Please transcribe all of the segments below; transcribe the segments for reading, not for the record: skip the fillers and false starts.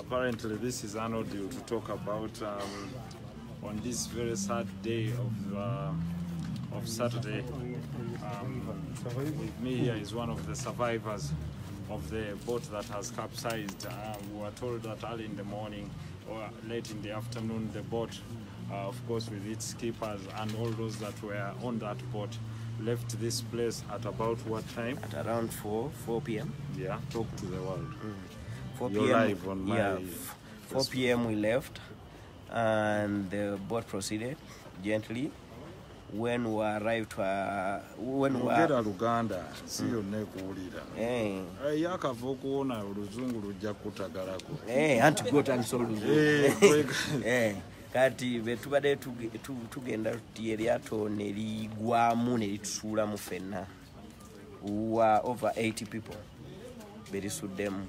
Apparently, this is an audio to talk about on this very sad day of Saturday. With me here is one of the survivors of the boat that has capsized. We were told that early in the morning or late in the afternoon, the boat, of course, with its skippers and all those that were on that boat, left this place at about what time? At around 4 p.m. Yeah, talk to the world. 4 You're p.m. live on my 4 p.m. we left, and the boat proceeded gently. When we arrived, when we get a Luganda, see your neck yakava okuwona oluzungu lujja kutagalako anti gotansolu kati betubadde tugenda tuti eryato ne ligwamu ne litusuulamu ffenna. We were over 80 people berisuddemu.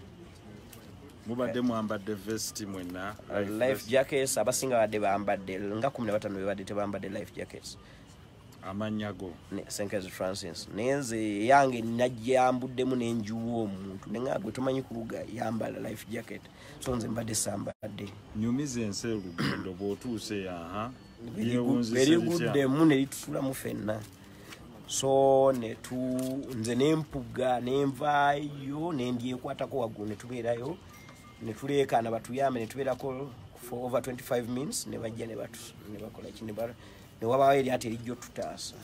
Mubadde mwambadde vesti mwenna life jackets, abasinga badde bambadde nga 15 bebadde tebambadde life jackets. Amanyago Senkers Francis nenze yange najjambuddemu n'enjuwa omuntu nenga gwe tomanyi kuluga yambala life jacket, so nze mbadde sambadde. Nyumiza ensi olugendo bw'otuuse beriguddemu ne litusulamu ffenna. So nze nempuga nenvaayo nendyekwatako waggulu ne tubeerayo ne tuleekaana batuyambe ne tubeerako for over 25 minutes ne bajja ne bakola ki ne wabaawo eryato erijja tutaasa.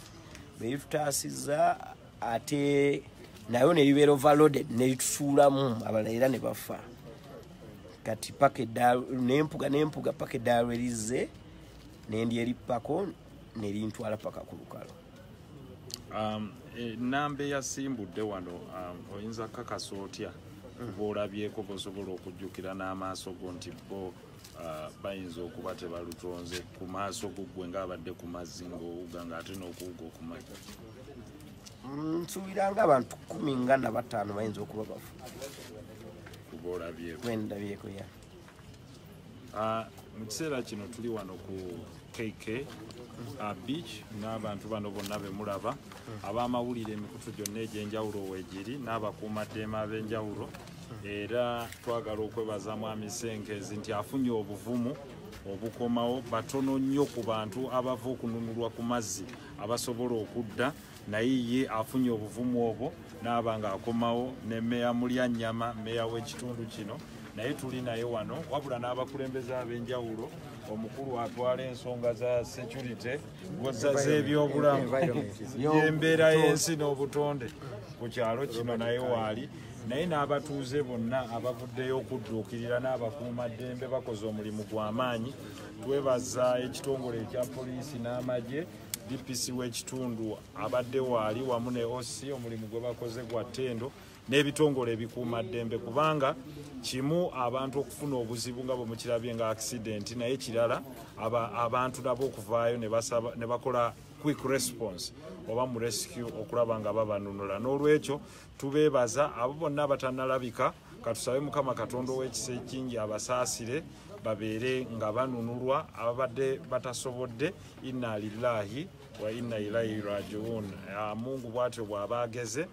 Beritutaasiza ate nayo ne libeera overloaded ne litusuulamu abalala era ne bafa. Kati nempuga paka eddaalo erizze nendyerippako ne lintwala paka ku lukalu. Nambe yasimbudde wano oyinza kakasa otya kuba olabyeko bosobola okujjukira n'amaaso go nti bo bayinza okuba tebalutonze ku maaso guggwe ng'abadde ku mazzi ng'owuga ng'ate n'okuwuga okumazzi? Nsuubira ng'abantu 15 bayinza okuba bafu kuba olabyeko. Wendabyeko ya mu kiseera kino tuli wano ku KK beach n'abantu bano bonna be mulaba ab'amawulire emikutu gyonna egy'enjawulo weegiri n'abakuumaddembe ab'enjawulo, era twagala okwebaza Mwami Senkezi nti afunye obuvumu obukomawo. Batono nnyo ku bantu abava okununulwa ku mazzi abasobola okudda, naye ye afunye obuvumu obwo n'aba ng'akomawo. Ne Meya Mulyannyama, meya w'ekitundu kino, naye tuli naye wano, wabula n'abakulembeze ab'enjawulo. Omukulu atwala ensonga za security, z'ebyobulamu, y'embeera y'ensi n'obutonde ku kyalo kino naye waali, naye n'abatuuze bonna abavuddeyo okudduukirira n'abakuumaddembe bakoze omulimu gw'amaanyi. Twebaza ekitongole ekya poliisi n'amagye, DPC w'ekitundu abadde waali wamu ne OC, omulimu gwe bakoze gwa ttendo, n'ebitongole ebikuumaddembe, kubanga kimu abantu okufuna obuzibu nga bwe mukirabye nga accident, naye kirala abantu nabo okuvaayo ne bakola quick response oba mu rescue okulaba nga babanunula. N'olwekyo tubeebaza abo bonna abatannalabika. Katusabe Mukama Katonda ow'ekisa ekingi abasaasire babeere nga banunulwa. Ababadde batasobodde, inna lillahi wa inna ilaihi rajiun. Mungu bw'atyo bw'aba ageze.